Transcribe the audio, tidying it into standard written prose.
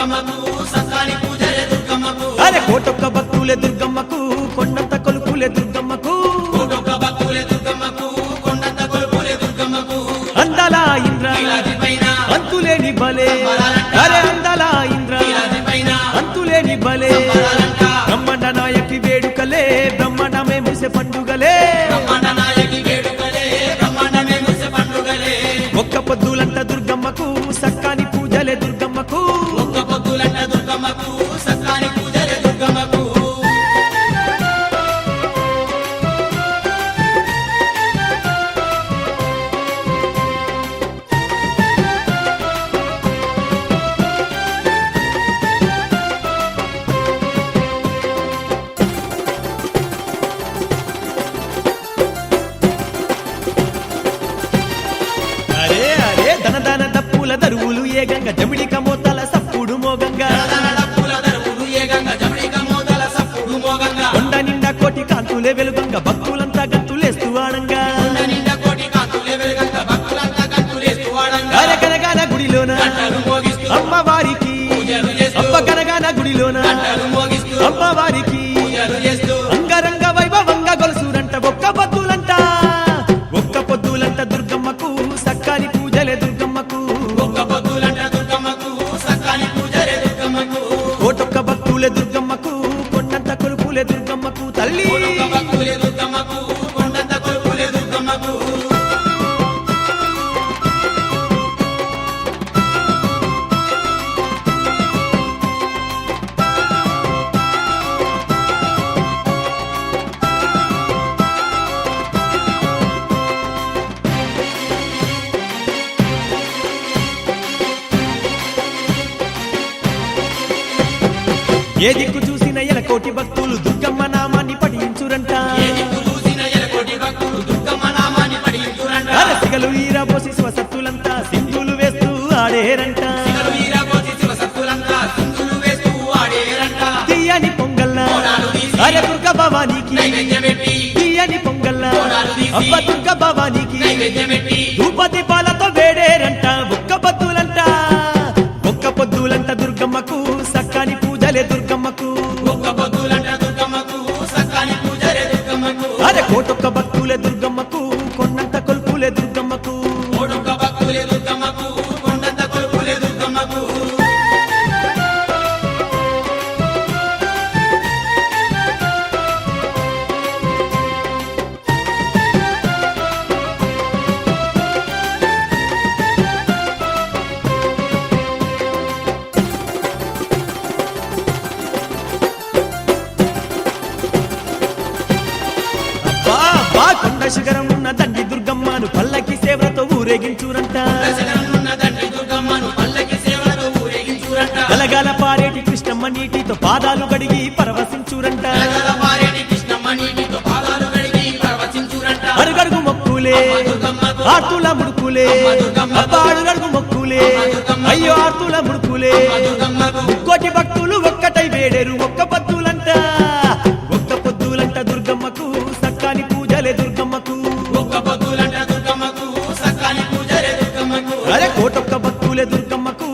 దుర్గమ్మకు సత్తాని పూజలే దుర్గమ్మకు అరే కోటొక్క భక్తులే దుర్గమ్మకు కొండంత కొలుపులే దుర్గమ్మకు కోటొక్క భక్తులే దుర్గమ్మకు కొండంత కొలుపులే దుర్గమ్మకు అందాల ఇంద్ర పైన అంతులేని బలే అరే అందాల ఇంద్ర అంతులేని బలే బ్రహ్మాండ నాయకి వేడుకలే బ్రహ్మాండమే ముసె పండుగలే బ్రహ్మాండ నాయకి వేడుకలే బ్రహ్మాండమే ముసె పండుగలే ఒక్క పొద్దులంట దుర్గమ్మకు సక్కాని పూజలే దుర్గమ్మకు ఒక్క పొద్దులంట దుర్గమ్మకు సత్తాని పూజలే దుర్గమ్మకు అరే అరే ధన ధన దప్పుల దరువులు ఏగంగా జమిడిక మోతల సప్పుడు మోగంగా పూల దరువులు ఏగంగా జమడిక మోదల సప్పుడు మోగంగా కొండ నిండా కోటి కాంతులే వెలుగంగా భక్తులంతా గంతులేస్తూ ఆడంగా కొండ నిండా కోటి కాంతులే వెలుగంగా భక్తులంతా గంతులేస్తూ ఆడంగా అరే కనగాన గుడిలోన గంటలు మోగిస్తూ అమ్మవారికి పూజలు చేస్తూ అమ్మ కనగాన గుడిలోన గంటలు మోగిస్తూ అమ్మవారికి పూజలు చేస్తూ అంగరంగ వైభవంగా గొలుసురంట ఒక్క పొద్దులంట ఒక్క పొద్దులంట దుర్గమ్మకు సక్కాని పూజలే దుర్గమ్మకు ఒక్క పొద్దులంట దుర్గమ్మకు సత్తాని పూజలే దుర్గమ్మకు కోటొక్క భక్తులే దుర్గమ్మకు కొండంత కొలుపులే దుర్గమ్మకు తల్లి ఒక్క భక్తులే దుర్గమ్మకు కొండంత కొలుపులే దుర్గమ్మకు ఏ దిక్కు చూసిన ఎలకోటి భక్తులు దుర్గమ్మ నామాన్ని పఠించురంట ఏ దిక్కు చూసిన ఎలకోటి భక్తులు దుర్గమ్మ నామాన్ని పఠించురంట అరసిగలు ఈరబోసి స్వసత్తులంతా సింధులు వేస్తూ ఆడేరంట సిగలు వీరబోసి శివసత్తులంతా సింధులు వేస్తూ ఆడేరంట తీయని పొంగల్ల కోడాలు తీసి అరే దుర్గ భవానికి నైవేద్యమెట్టి తీయని పొంగల్ల కోడాలు తీసి అబ్బ దుర్గ భవానికి నైవేద్యమెట్టి ధూపతి పాలతో వేడేరంట ఒక్క పొద్దులంట ఒక్క పొద్దులంట దుర్గమ్మకు సక్కాని పూజలే దుర్గమ్మకు ఒక్క పొద్దులంట దుర్గమ్మకు సత్తాని పూజలే దుర్గమ్మకు అరే కోటొక్క భక్తులే దుర్గమ్మకు కొండంత కొల్పులే దుర్గమ్మకు కోటొక్క భక్తులే దుర్గమ్మకు కొండంత కొలుపులే దుర్గమ్మకు అబ్బా అబ్బా కొండ శిఖరం ఉన్న దండి దుర్గమ్మను పల్లకి సేవలతో ఊరేగించురంట దశరథున్న దండి దుర్గమ్మను పల్లకి సేవలతో ఊరేగించురంట గలగల పారేటి కృష్ణమ్మ నీటితో పాదాలు గడిగి పరవశించురంట గలగల పారేటి కృష్ణమ్మ నీటితో పాదాలు కడిగి పరవశించురంట అడుగడుగు మొక్కులే దుర్గమ్మకు ఆర్తుల ముడుకులే దుర్గమ్మకు అబ్బా అడుగడుగు మొక్కులే దుర్గమ్మకు అయ్యో ఆర్తుల ముడుకులే దుర్గమ్మకు కోటి భక్తులు ఒక్కటై వేడేరు ఒక్క పొద్దులంట ఒక్క పొద్దులంట దుర్గమ్మకు సక్కాని పూజలే దుర్గమ్మకు ఒక్క పొద్దులంట దుర్గమ్మకు సత్తాని పూజలే దుర్గమ్మకు అరే కోటొక్క భక్తులే దుర్గమ్మకు